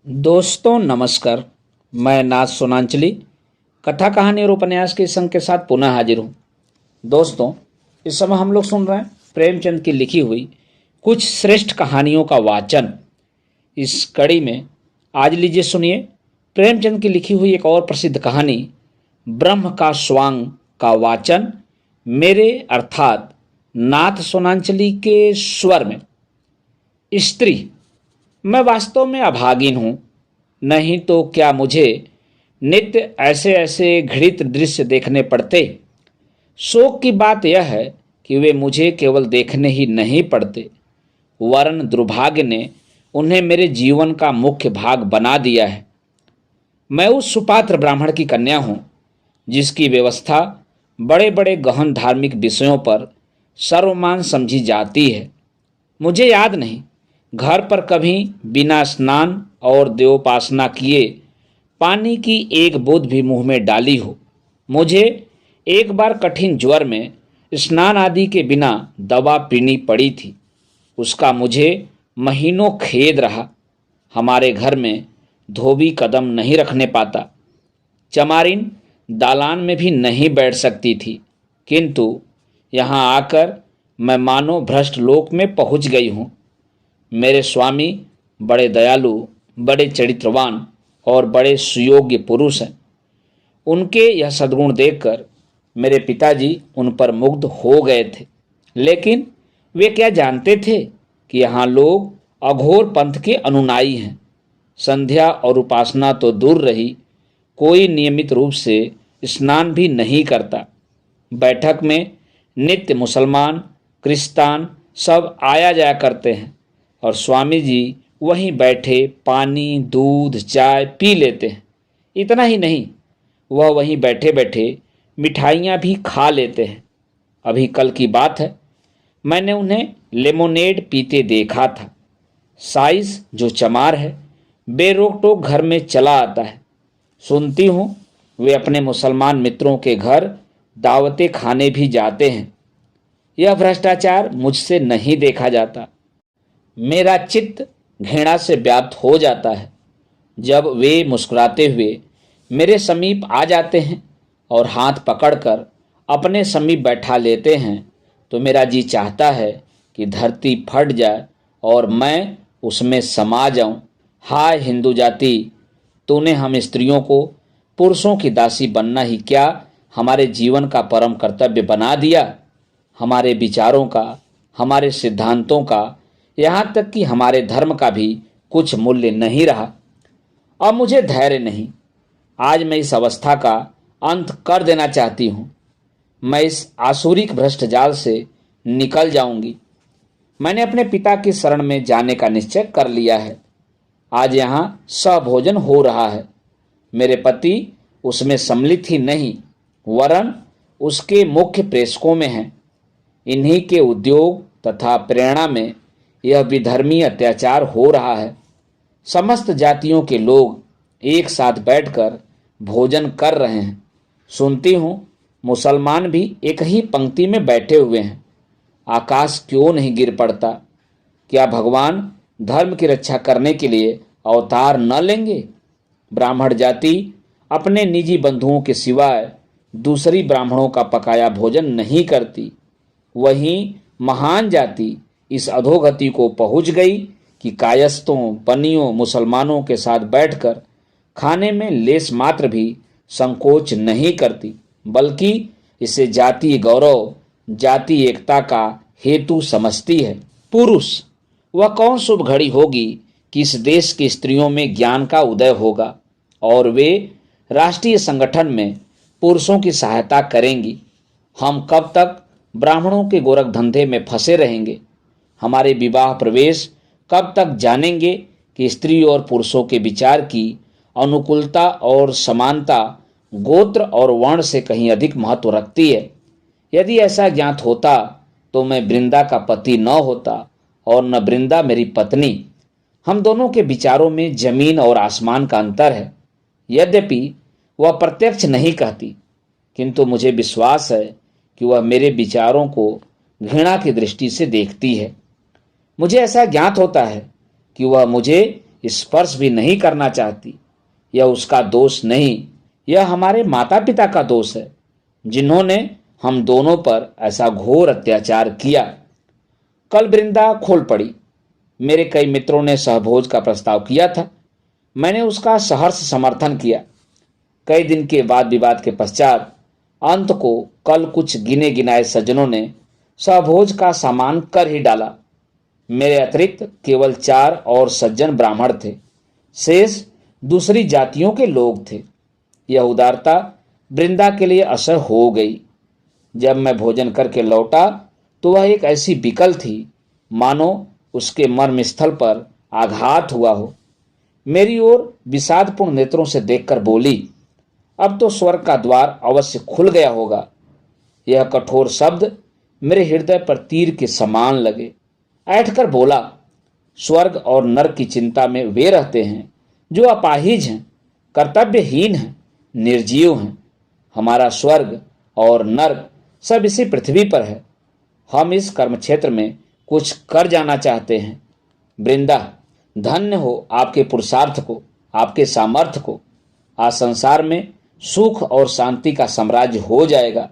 दोस्तों नमस्कार। मैं नाथ सोनांचली कथा कहानी और उपन्यास के संग के साथ पुनः हाजिर हूँ। दोस्तों, इस समय हम लोग सुन रहे हैं प्रेमचंद की लिखी हुई कुछ श्रेष्ठ कहानियों का वाचन। इस कड़ी में आज लीजिए सुनिए प्रेमचंद की लिखी हुई एक और प्रसिद्ध कहानी ब्रह्म का स्वांग का वाचन मेरे अर्थात नाथ सोनांचली के स्वर में। स्त्री, मैं वास्तव में अभागिन हूँ, नहीं तो क्या मुझे नित्य ऐसे ऐसे घृणित दृश्य देखने पड़ते। शोक की बात यह है कि वे मुझे केवल देखने ही नहीं पड़ते, वरन दुर्भाग्य ने उन्हें मेरे जीवन का मुख्य भाग बना दिया है। मैं उस सुपात्र ब्राह्मण की कन्या हूँ जिसकी व्यवस्था बड़े बड़े गहन धार्मिक विषयों पर सर्वमान समझी जाती है। मुझे याद नहीं घर पर कभी बिना स्नान और देवोपासना किए पानी की एक बूंद भी मुंह में डाली हो। मुझे एक बार कठिन ज्वर में स्नान आदि के बिना दवा पीनी पड़ी थी। उसका मुझे महीनों खेद रहा। हमारे घर में धोबी कदम नहीं रखने पाता। चमारिन दालान में भी नहीं बैठ सकती थी, किंतु यहाँ आकर मैं मानो भ्रष्ट लोक में पहुँच गई हूँ। मेरे स्वामी बड़े दयालु, बड़े चरित्रवान और बड़े सुयोग्य पुरुष हैं। उनके यह सद्गुण देखकर मेरे पिताजी उन पर मुग्ध हो गए थे, लेकिन वे क्या जानते थे कि यहाँ लोग अघोर पंथ के अनुयायी हैं। संध्या और उपासना तो दूर रही, कोई नियमित रूप से स्नान भी नहीं करता। बैठक में नित्य मुसलमान, क्रिस्तान सब आया जाया करते हैं और स्वामी जी वहीं बैठे पानी, दूध, चाय पी लेते हैं। इतना ही नहीं, वह वहीं बैठे बैठे मिठाइयाँ भी खा लेते हैं। अभी कल की बात है, मैंने उन्हें लेमोनेड पीते देखा था। साइज जो चमार है बेरोक टोक घर में चला आता है। सुनती हूँ वे अपने मुसलमान मित्रों के घर दावतें खाने भी जाते हैं। यह भ्रष्टाचार मुझसे नहीं देखा जाता। मेरा चित्त घृणा से व्याप्त हो जाता है जब वे मुस्कुराते हुए मेरे समीप आ जाते हैं और हाथ पकड़कर अपने समीप बैठा लेते हैं, तो मेरा जी चाहता है कि धरती फट जाए और मैं उसमें समा जाऊं। हाय हिंदू जाति, तूने हम स्त्रियों को पुरुषों की दासी बनना ही क्या हमारे जीवन का परम कर्तव्य बना दिया। हमारे विचारों का, हमारे सिद्धांतों का, यहाँ तक कि हमारे धर्म का भी कुछ मूल्य नहीं रहा। अब मुझे धैर्य नहीं। आज मैं इस अवस्था का अंत कर देना चाहती हूँ। मैं इस आसुरिक भ्रष्ट जाल से निकल जाऊंगी। मैंने अपने पिता की शरण में जाने का निश्चय कर लिया है। आज यहाँ सहभोजन हो रहा है। मेरे पति उसमें सम्मिलित ही नहीं, वरन उसके मुख्य प्रेषकों में हैं। इन्हीं के उद्योग तथा प्रेरणा में यह विधर्मी अत्याचार हो रहा है। समस्त जातियों के लोग एक साथ बैठकर भोजन कर रहे हैं। सुनती हूँ मुसलमान भी एक ही पंक्ति में बैठे हुए हैं। आकाश क्यों नहीं गिर पड़ता? क्या भगवान धर्म की रक्षा करने के लिए अवतार न लेंगे? ब्राह्मण जाति अपने निजी बंधुओं के सिवाय दूसरी ब्राह्मणों का पकाया भोजन नहीं करती। वहीं महान जाति इस अधोगति को पहुंच गई कि कायस्थों, बनियों, मुसलमानों के साथ बैठकर खाने में लेस मात्र भी संकोच नहीं करती, बल्कि इसे जातीय गौरव, जाति एकता का हेतु समझती है। पुरुष, वह कौन शुभ घड़ी होगी कि इस देश की स्त्रियों में ज्ञान का उदय होगा और वे राष्ट्रीय संगठन में पुरुषों की सहायता करेंगी। हम कब तक ब्राह्मणों के गोरख धंधे में फंसे रहेंगे? हमारे विवाह प्रवेश कब तक जानेंगे कि स्त्री और पुरुषों के विचार की अनुकूलता और समानता गोत्र और वर्ण से कहीं अधिक महत्व रखती है? यदि ऐसा ज्ञात होता तो मैं वृंदा का पति न होता और न वृंदा मेरी पत्नी। हम दोनों के विचारों में जमीन और आसमान का अंतर है। यद्यपि वह प्रत्यक्ष नहीं कहती, किंतु मुझे विश्वास है कि वह मेरे विचारों को घृणा की दृष्टि से देखती है। मुझे ऐसा ज्ञात होता है कि वह मुझे स्पर्श भी नहीं करना चाहती। यह उसका दोष नहीं, यह हमारे माता पिता का दोष है, जिन्होंने हम दोनों पर ऐसा घोर अत्याचार किया। कल वृंदा खोल पड़ी। मेरे कई मित्रों ने सहभोज का प्रस्ताव किया था। मैंने उसका सहर्ष समर्थन किया। कई दिन के वाद विवाद के पश्चात अंत को कल कुछ गिने गिनाए सज्जनों ने सहभोज का सामान कर ही डाला। मेरे अतिरिक्त केवल 4 और सज्जन ब्राह्मण थे, शेष दूसरी जातियों के लोग थे। यह उदारता वृंदा के लिए असह्य हो गई। जब मैं भोजन करके लौटा तो वह एक ऐसी विकल थी मानो उसके मर्म स्थल पर आघात हुआ हो। मेरी ओर विषादपूर्ण नेत्रों से देखकर बोली, अब तो स्वर्ग का द्वार अवश्य खुल गया होगा। यह कठोर शब्द मेरे हृदय पर तीर के समान लगे। ऐंठकर बोला, स्वर्ग और नरक की चिंता में वे रहते हैं जो अपाहिज हैं, कर्तव्यहीन हैं, निर्जीव हैं। हमारा स्वर्ग और नरक सब इसी पृथ्वी पर है। हम इस कर्म क्षेत्र में कुछ कर जाना चाहते हैं। वृंदा, धन्य हो आपके पुरुषार्थ को, आपके सामर्थ्य को। आज संसार में सुख और शांति का साम्राज्य हो जाएगा।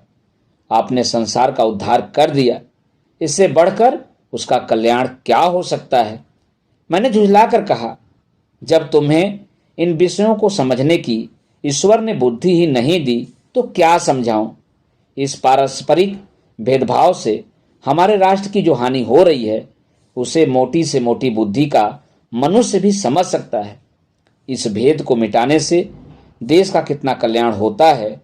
आपने संसार का उद्धार कर दिया, इससे बढ़कर उसका कल्याण क्या हो सकता है। मैंने झुंझलाकर कहा, जब तुम्हें इन विषयों को समझने की ईश्वर ने बुद्धि ही नहीं दी तो क्या समझाऊं। इस पारस्परिक भेदभाव से हमारे राष्ट्र की जो हानि हो रही है उसे मोटी से मोटी बुद्धि का मनुष्य भी समझ सकता है। इस भेद को मिटाने से देश का कितना कल्याण होता है,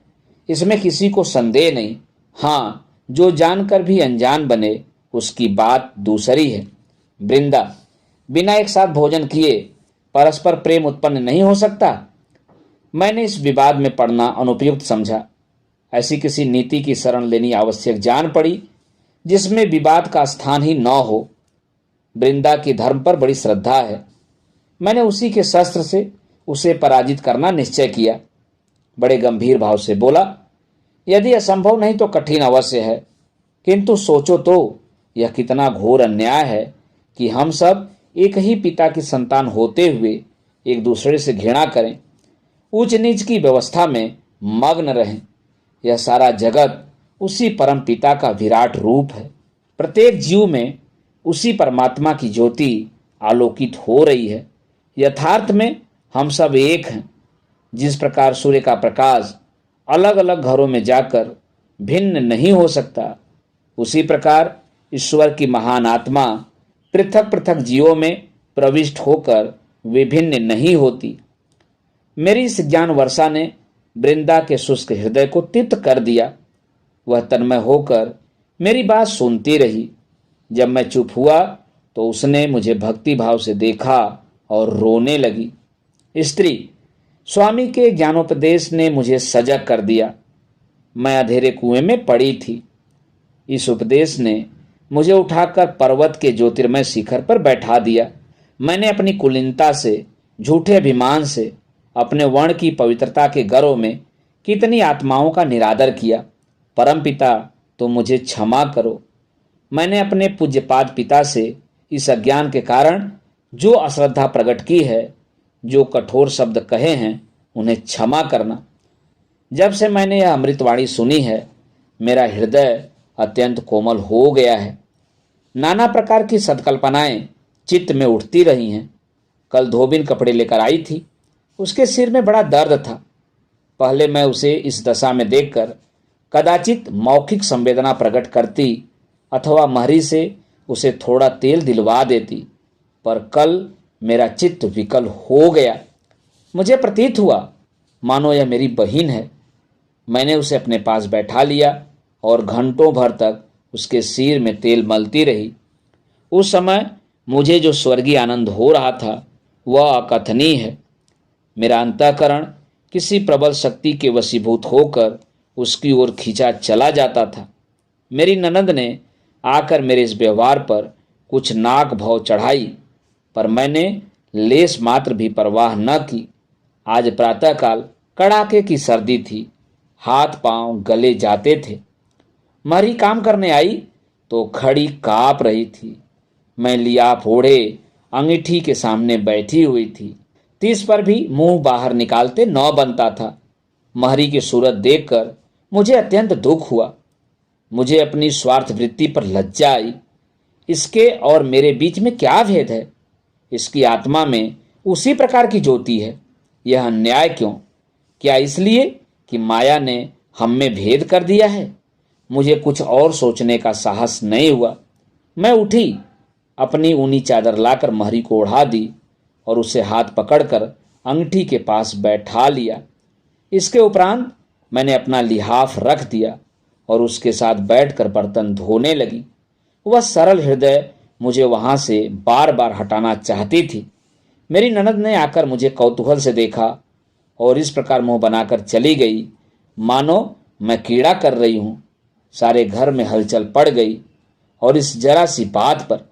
इसमें किसी को संदेह नहीं। हाँ, जो जानकर भी अनजान बने उसकी बात दूसरी है। वृंदा, बिना एक साथ भोजन किए परस्पर प्रेम उत्पन्न नहीं हो सकता। मैंने इस विवाद में पड़ना अनुपयुक्त समझा। ऐसी किसी नीति की शरण लेनी आवश्यक जान पड़ी जिसमें विवाद का स्थान ही न हो। वृंदा की धर्म पर बड़ी श्रद्धा है। मैंने उसी के शस्त्र से उसे पराजित करना निश्चय किया। बड़े गंभीर भाव से बोला, यदि असंभव नहीं तो कठिन अवश्य है, किंतु सोचो तो यह कितना घोर अन्याय है कि हम सब एक ही पिता की संतान होते हुए एक दूसरे से घृणा करें, ऊंच नीच की व्यवस्था में मग्न रहें। यह सारा जगत उसी परम पिता का विराट रूप है। प्रत्येक जीव में उसी परमात्मा की ज्योति आलोकित हो रही है। यथार्थ में हम सब एक हैं। जिस प्रकार सूर्य का प्रकाश अलग अलग घरों में जाकर भिन्न नहीं हो सकता, उसी प्रकार ईश्वर की महान आत्मा पृथक पृथक जीवों में प्रविष्ट होकर विभिन्न नहीं होती। मेरी इस ज्ञान वर्षा ने वृंदा के शुष्क हृदय को तृप्त कर दिया। वह तन्मय होकर मेरी बात सुनती रही। जब मैं चुप हुआ तो उसने मुझे भक्ति भाव से देखा और रोने लगी। स्त्री, स्वामी के ज्ञानोपदेश ने मुझे सजग कर दिया। मैं अंधेरे कुएं में पड़ी थी। इस उपदेश ने मुझे उठाकर पर्वत के ज्योतिर्मय शिखर पर बैठा दिया। मैंने अपनी कुलीनता से, झूठे अभिमान से, अपने वर्ण की पवित्रता के गर्व में कितनी आत्माओं का निरादर किया। परमपिता, तो मुझे क्षमा करो। मैंने अपने पूज्यपाद पिता से इस अज्ञान के कारण जो अश्रद्धा प्रकट की है, जो कठोर शब्द कहे हैं, उन्हें क्षमा करना। जब से मैंने यह अमृतवाणी सुनी है, मेरा हृदय अत्यंत कोमल हो गया है। नाना प्रकार की सत्कल्पनाएं चित्त में उठती रही हैं। कल धोबिन कपड़े लेकर आई थी। उसके सिर में बड़ा दर्द था। पहले मैं उसे इस दशा में देखकर कदाचित मौखिक संवेदना प्रकट करती अथवा महरी से उसे थोड़ा तेल दिलवा देती, पर कल मेरा चित्त विकल हो गया। मुझे प्रतीत हुआ मानो यह मेरी बहन है। मैंने उसे अपने पास बैठा लिया और घंटों भर तक उसके सिर में तेल मलती रही। उस समय मुझे जो स्वर्गीय आनंद हो रहा था वह अकथनीय है। मेरा अंतःकरण किसी प्रबल शक्ति के वशीभूत होकर उसकी ओर खींचा चला जाता था। मेरी ननद ने आकर मेरे इस व्यवहार पर कुछ नाक भाव चढ़ाई, पर मैंने लेस मात्र भी परवाह न की। आज प्रातःकाल कड़ाके की सर्दी थी। हाथ पांव गले जाते थे। मरी काम करने आई तो खड़ी कांप रही थी। मैं लियाफ ओढ़े अंगीठी के सामने बैठी हुई थी। 30 पर भी मुंह बाहर निकालते 9 बनता था। महरी की सूरत देखकर मुझे अत्यंत दुख हुआ। मुझे अपनी स्वार्थ वृत्ति पर लज्जा आई। इसके और मेरे बीच में क्या भेद है? इसकी आत्मा में उसी प्रकार की ज्योति है। यह अन्याय क्यों? क्या इसलिए कि माया ने हम में भेद कर दिया है? मुझे कुछ और सोचने का साहस नहीं हुआ। मैं उठी, अपनी ऊनी चादर लाकर महरी को ओढ़ा दी और उसे हाथ पकड़कर अंगीठी के पास बैठा लिया। इसके उपरांत मैंने अपना लिहाफ रख दिया और उसके साथ बैठकर बर्तन धोने लगी। वह सरल हृदय मुझे वहां से बार बार हटाना चाहती थी। मेरी ननद ने आकर मुझे कौतूहल से देखा और इस प्रकार मुंह बनाकर चली गई मानो मैं कीड़ा कर रही हूं। सारे घर में हलचल पड़ गई और इस जरा सी बात पर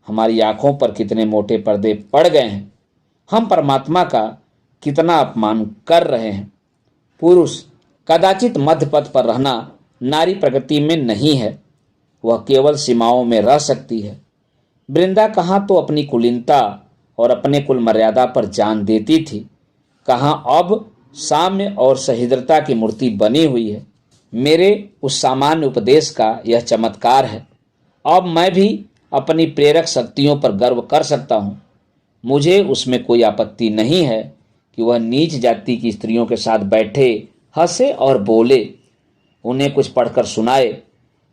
हमारी आंखों पर कितने मोटे पर्दे पड़ गए हैं। हम परमात्मा का कितना अपमान कर रहे हैं। पुरुष कदाचित मध्य पथ पर रहना नारी प्रगति में नहीं है। वह केवल सीमाओं में रह सकती है। वृंदा कहाँ तो अपनी कुलीनता और अपने कुल मर्यादा पर जान देती थी, कहाँ अब साम्य और सहिष्णुता की मूर्ति बनी हुई है। मेरे उस सामान्य उपदेश का यह चमत्कार है। अब मैं भी अपनी प्रेरक शक्तियों पर गर्व कर सकता हूँ। मुझे उसमें कोई आपत्ति नहीं है कि वह नीच जाति की स्त्रियों के साथ बैठे, हंसे और बोले, उन्हें कुछ पढ़कर सुनाए,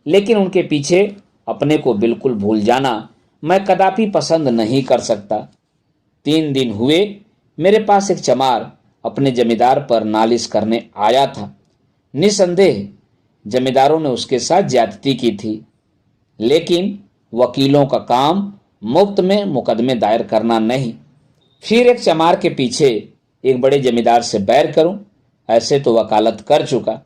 लेकिन उनके पीछे अपने को बिल्कुल भूल जाना मैं कदापि पसंद नहीं कर सकता। 3 दिन हुए मेरे पास एक चमार अपने जमींदार पर नालिश करने आया था। निसंदेह जमींदारों ने उसके साथ ज्यादती की थी, लेकिन वकीलों का काम मुफ्त में मुकदमे दायर करना नहीं। फिर एक चमार के पीछे एक बड़े जमींदार से बैर करूं, ऐसे तो वकालत कर चुका।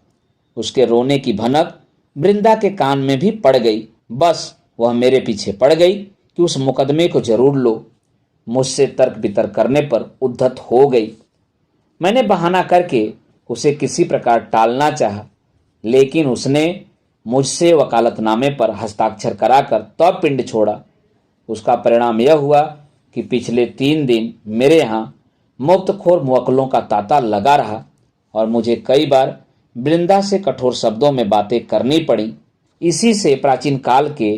उसके रोने की भनक वृंदा के कान में भी पड़ गई। बस वह मेरे पीछे पड़ गई कि उस मुकदमे को जरूर लो। मुझसे तर्क वितर्क करने पर उद्धत हो गई। मैंने बहाना करके उसे किसी प्रकार टालना चाहा, लेकिन उसने मुझसे वकालतनामे पर हस्ताक्षर कराकर तब पिंड छोड़ा। उसका परिणाम यह हुआ कि पिछले 3 दिन मेरे यहाँ मुफ्तखोर मुवक्किलों का तांता लगा रहा और मुझे कई बार वृंदा से कठोर शब्दों में बातें करनी पड़ी। इसी से प्राचीन काल के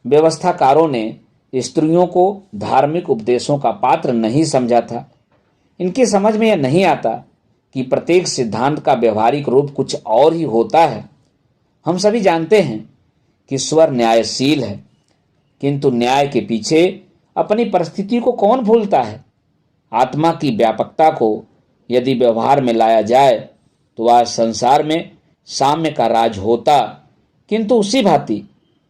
व्यवस्थाकारों ने स्त्रियों को धार्मिक उपदेशों का पात्र नहीं समझा था। इनकी समझ में यह नहीं आता कि प्रत्येक सिद्धांत का व्यवहारिक रूप कुछ और ही होता है। हम सभी जानते हैं कि ईश्वर न्यायशील है, किंतु न्याय के पीछे अपनी परिस्थिति को कौन भूलता है? आत्मा की व्यापकता को यदि व्यवहार में लाया जाए तो आज संसार में साम्य का राज होता, किंतु उसी भांति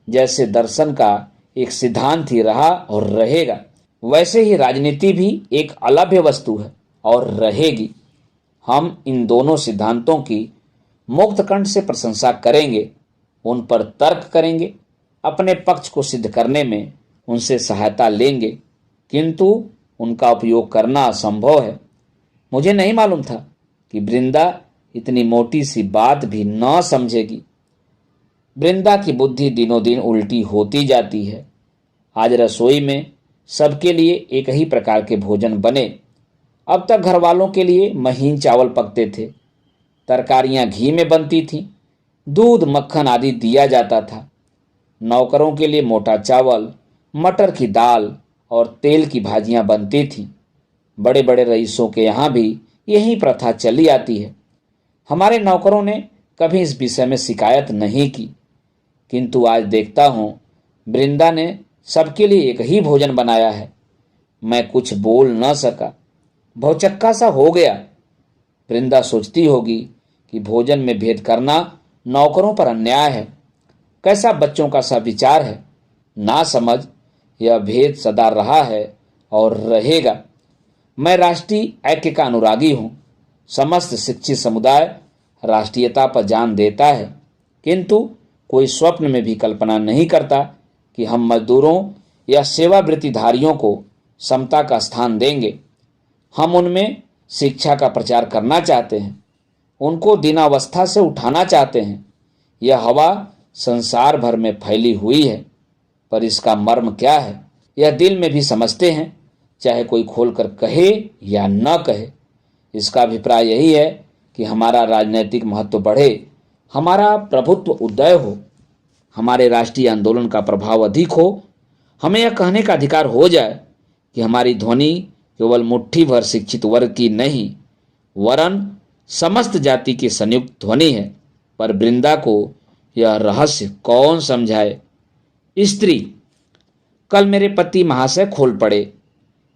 जैसे दर्शन का एक सिद्धांत ही रहा और रहेगा, वैसे ही राजनीति भी एक अलभ्य वस्तु है और रहेगी। हम इन दोनों सिद्धांतों की मुक्त कंठ से प्रशंसा करेंगे, उन पर तर्क करेंगे, अपने पक्ष को सिद्ध करने में उनसे सहायता लेंगे, किंतु उनका उपयोग करना असंभव है। मुझे नहीं मालूम था कि वृंदा इतनी मोटी सी बात भी न समझेगी। वृंदा की बुद्धि दिनों दिन उल्टी होती जाती है। आज रसोई में सबके लिए एक ही प्रकार के भोजन बने। अब तक घर वालों के लिए महीन चावल पकते थे, तरकारियां घी में बनती थीं, दूध मक्खन आदि दिया जाता था। नौकरों के लिए मोटा चावल, मटर की दाल और तेल की भाजियां बनती थीं। बड़े बड़े रईसों के यहाँ भी यही प्रथा चली आती है। हमारे नौकरों ने कभी इस विषय में शिकायत नहीं की, किंतु आज देखता हूँ वृंदा ने सबके लिए एक ही भोजन बनाया है। मैं कुछ बोल न सका, भौचक्का सा हो गया। वृंदा सोचती होगी कि भोजन में भेद करना नौकरों पर अन्याय है। कैसा बच्चों का सा विचार है। ना समझ यह भेद सदा रहा है और रहेगा। मैं राष्ट्रीय ऐक्य का अनुरागी हूँ। समस्त शिक्षित समुदाय राष्ट्रीयता पर जान देता है, किंतु कोई स्वप्न में भी कल्पना नहीं करता कि हम मजदूरों या सेवावृत्तिधारियों को समता का स्थान देंगे। हम उनमें शिक्षा का प्रचार करना चाहते हैं, उनको दीनावस्था से उठाना चाहते हैं। यह हवा संसार भर में फैली हुई है, पर इसका मर्म क्या है यह दिल में भी समझते हैं, चाहे कोई खोलकर कहे या न कहे। इसका अभिप्राय यही है कि हमारा राजनीतिक महत्व बढ़े, हमारा प्रभुत्व उदय हो, हमारे राष्ट्रीय आंदोलन का प्रभाव अधिक हो। हमें यह कहने का अधिकार हो जाए कि हमारी ध्वनि केवल मुट्ठी भर शिक्षित वर्ग की नहीं, वरन समस्त जाति की संयुक्त ध्वनि है। पर वृंदा को यह रहस्य कौन समझाए। स्त्री, कल मेरे पति महाशय खोल पड़े,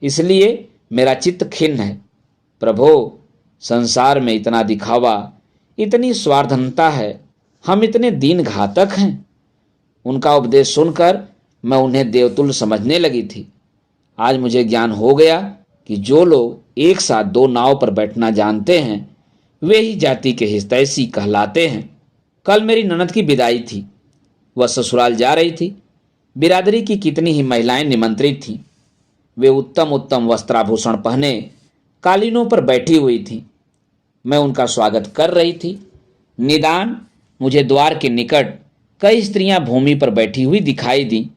इसलिए मेरा चित्त खिन्न है। प्रभो, संसार में इतना दिखावा, इतनी स्वार्थनता है, हम इतने दीन घातक हैं। उनका उपदेश सुनकर मैं उन्हें देवतुल्य समझने लगी थी। आज मुझे ज्ञान हो गया कि जो लोग एक साथ दो नाव पर बैठना जानते हैं, वे ही जाति के हितैषी कहलाते हैं। कल मेरी ननद की विदाई थी। वह ससुराल जा रही थी। बिरादरी की कितनी ही महिलाएं निमंत्रित थीं। वे उत्तम उत्तम वस्त्राभूषण पहने कालीनों पर बैठी हुई थीं। मैं उनका स्वागत कर रही थी। निदान मुझे द्वार के निकट कई स्त्रियां भूमि पर बैठी हुई दिखाई दी,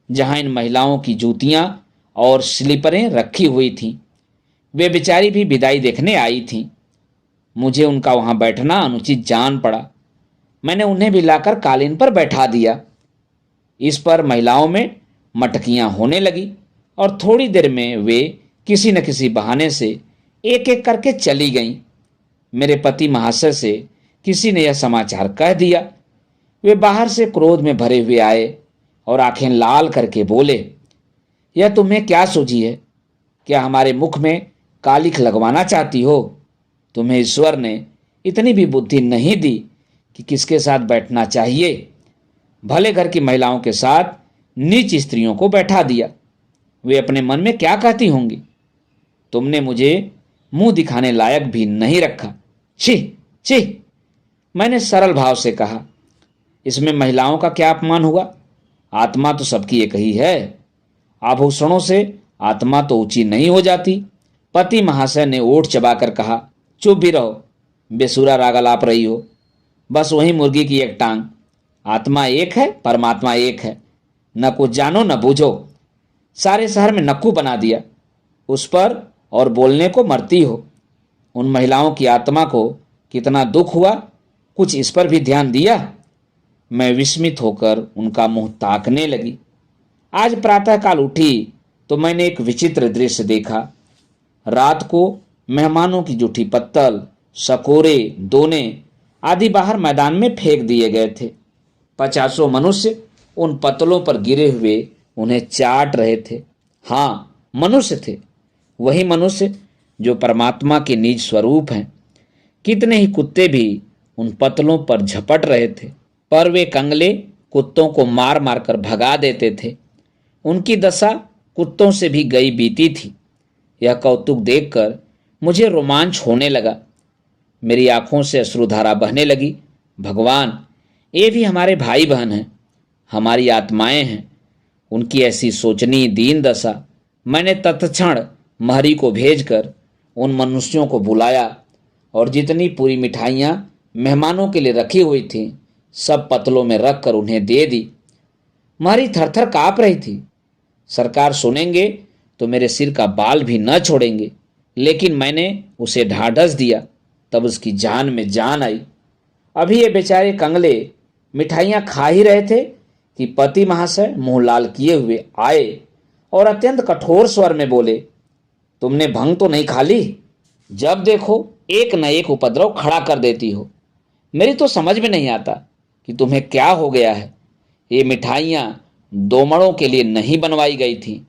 जहां इन महिलाओं की जूतियां और स्लीपरें रखी हुई थीं। वे बेचारी भी विदाई देखने आई थीं। मुझे उनका वहां बैठना अनुचित जान पड़ा। मैंने उन्हें भी लाकर कालीन पर बैठा दिया। इस पर महिलाओं में मटकियां होने लगी और थोड़ी देर में वे किसी न किसी बहाने से एक एक करके चली गईं। मेरे पति महाशय से किसी ने यह समाचार कह दिया। वे बाहर से क्रोध में भरे हुए आए और आंखें लाल करके बोले, यह तुम्हें क्या सूझी है? क्या हमारे मुख में कालिख लगवाना चाहती हो? तुम्हें ईश्वर ने इतनी भी बुद्धि नहीं दी कि किसके साथ बैठना चाहिए। भले घर की महिलाओं के साथ नीच स्त्रियों को बैठा दिया। वे अपने मन में क्या कहती होंगी? तुमने मुझे मुंह दिखाने लायक भी नहीं रखा। छी छी, मैंने सरल भाव से कहा। इसमें महिलाओं का क्या अपमान हुआ? आत्मा तो सबकी एक ही है। आभूषणों से आत्मा तो ऊंची नहीं हो जाती। पति महाशय ने ओठ चबाकर कहा, चुप भी रहो, बेसुरा राग लाप रही हो। बस वही मुर्गी की एक टांग। आत्मा एक है, परमात्मा एक है। न कुछ जानो न बूझो। सारे शहर में नक्कू बना दिया। उस पर और बोलने को मरती हो। उन महिलाओं की आत्मा को कितना दुख हुआ, कुछ इस पर भी ध्यान दिया? मैं विस्मित होकर उनका मुंह ताकने लगी। आज प्रातःकाल उठी तो मैंने एक विचित्र दृश्य देखा। रात को मेहमानों की जूठी पत्तल, सकोरे, दोने आदि बाहर मैदान में फेंक दिए गए थे। 50 मनुष्य उन पत्तलों पर गिरे हुए उन्हें चाट रहे थे। हाँ, मनुष्य थे, वही मनुष्य जो परमात्मा के निज स्वरूप हैं। कितने ही कुत्ते भी उन पत्तलों पर झपट रहे थे, पर वे कंगले कुत्तों को मार मार कर भगा देते थे। उनकी दशा कुत्तों से भी गई बीती थी। यह कौतुक देखकर मुझे रोमांच होने लगा। मेरी आंखों से अश्रुधारा बहने लगी। भगवान, ये भी हमारे भाई बहन हैं, हमारी आत्माएं हैं। उनकी ऐसी सोचनीय दीन दशा। मैंने तत्क्षण महरी को भेजकर उन मनुष्यों को बुलाया और जितनी पूरी मिठाइयाँ मेहमानों के लिए रखी हुई थीं, सब पतलों में रख कर उन्हें दे दी। महरी थरथर काँप रही थी। सरकार सुनेंगे तो मेरे सिर का बाल भी न छोड़ेंगे, लेकिन मैंने उसे ढाढ़स दिया। तब उसकी जान में जान आई। अभी ये बेचारे कंगले मिठाइयाँ खा ही रहे थे कि पति महाशय मुंह लाल किए हुए आए और अत्यंत कठोर स्वर में बोले, तुमने भंग तो नहीं खा ली? जब देखो एक न एक उपद्रव खड़ा कर देती हो। मेरी तो समझ में नहीं आता कि तुम्हें क्या हो गया है। ये मिठाइयाँ दोमड़ों के लिए नहीं बनवाई गई थी।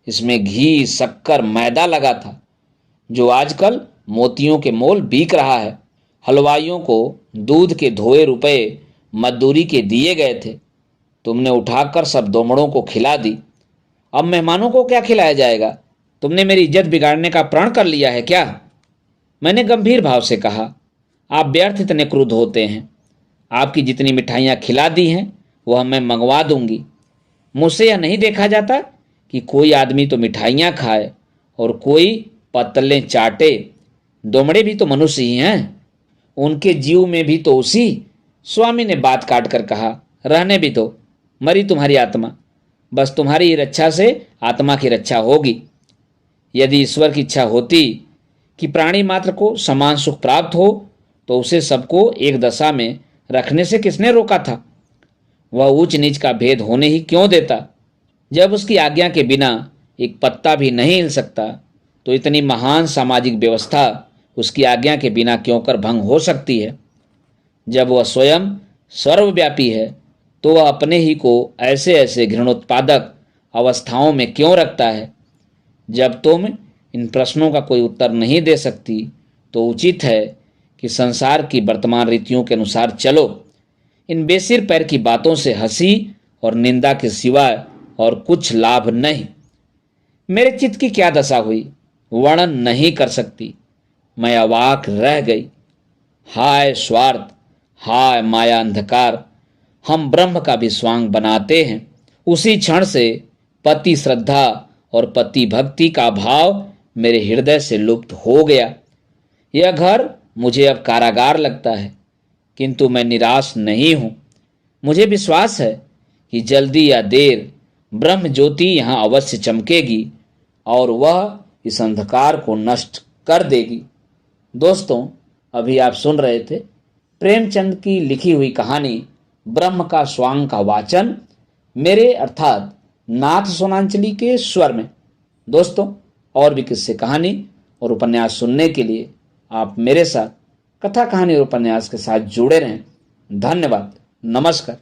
इसमें घी, शक्कर, मैदा लगा था, जो आजकल मोतियों के मोल बिक रहा है। हलवाइयों को दूध के धोए रुपए मजदूरी के दिए गए थे। तुमने उठाकर सब दोमड़ों को खिला दी। अब मेहमानों को क्या खिलाया जाएगा? तुमने मेरी इज्जत बिगाड़ने का प्रण कर लिया है क्या? मैंने गंभीर भाव से कहा, आप व्यर्थ इतने क्रुद्ध होते हैं। आपकी जितनी मिठाइयाँ खिला दी हैं वह मैं मंगवा दूंगी। मुझसे यह नहीं देखा जाता कि कोई आदमी तो मिठाइयाँ खाए और कोई पत्तलें चाटे। दोमड़े भी तो मनुष्य ही हैं, उनके जीव में भी तो उसी। स्वामी ने बात काट कर कहा, रहने भी दो, मरी तुम्हारी आत्मा। बस तुम्हारी ही रक्षा से आत्मा की रक्षा होगी। यदि ईश्वर की इच्छा होती कि प्राणी मात्र को समान सुख प्राप्त हो तो उसे सबको एक दशा में रखने से किसने रोका था? वह ऊंच नीच का भेद होने ही क्यों देता? जब उसकी आज्ञा के बिना एक पत्ता भी नहीं हिल सकता तो इतनी महान सामाजिक व्यवस्था उसकी आज्ञा के बिना क्यों कर भंग हो सकती है? जब वह स्वयं सर्वव्यापी है तो वह अपने ही को ऐसे ऐसे घृणोत्पादक अवस्थाओं में क्यों रखता है? जब तुम इन प्रश्नों का कोई उत्तर नहीं दे सकती तो उचित है कि संसार की वर्तमान रीतियों के अनुसार चलो। इन बेसिर पैर की बातों से हंसी और निंदा के सिवाय और कुछ लाभ नहीं। मेरे चित्त की क्या दशा हुई वर्णन नहीं कर सकती। मैं अवाक रह गई। हाय स्वार्थ, हाय माया अंधकार, हम ब्रह्म का भी स्वांग बनाते हैं। उसी क्षण से पति श्रद्धा और पति भक्ति का भाव मेरे हृदय से लुप्त हो गया। यह घर मुझे अब कारागार लगता है, किंतु मैं निराश नहीं हूं। मुझे विश्वास है कि जल्दी या देर ब्रह्म ज्योति यहां अवश्य चमकेगी और वह इस अंधकार को नष्ट कर देगी। दोस्तों, अभी आप सुन रहे थे प्रेमचंद की लिखी हुई कहानी ब्रह्म का स्वांग का वाचन मेरे अर्थात नाथ सोनांचली के स्वर में। दोस्तों, और भी किस्से कहानी और उपन्यास सुनने के लिए आप मेरे साथ कथा कहानी और उपन्यास के साथ जुड़े रहें। धन्यवाद। नमस्कार।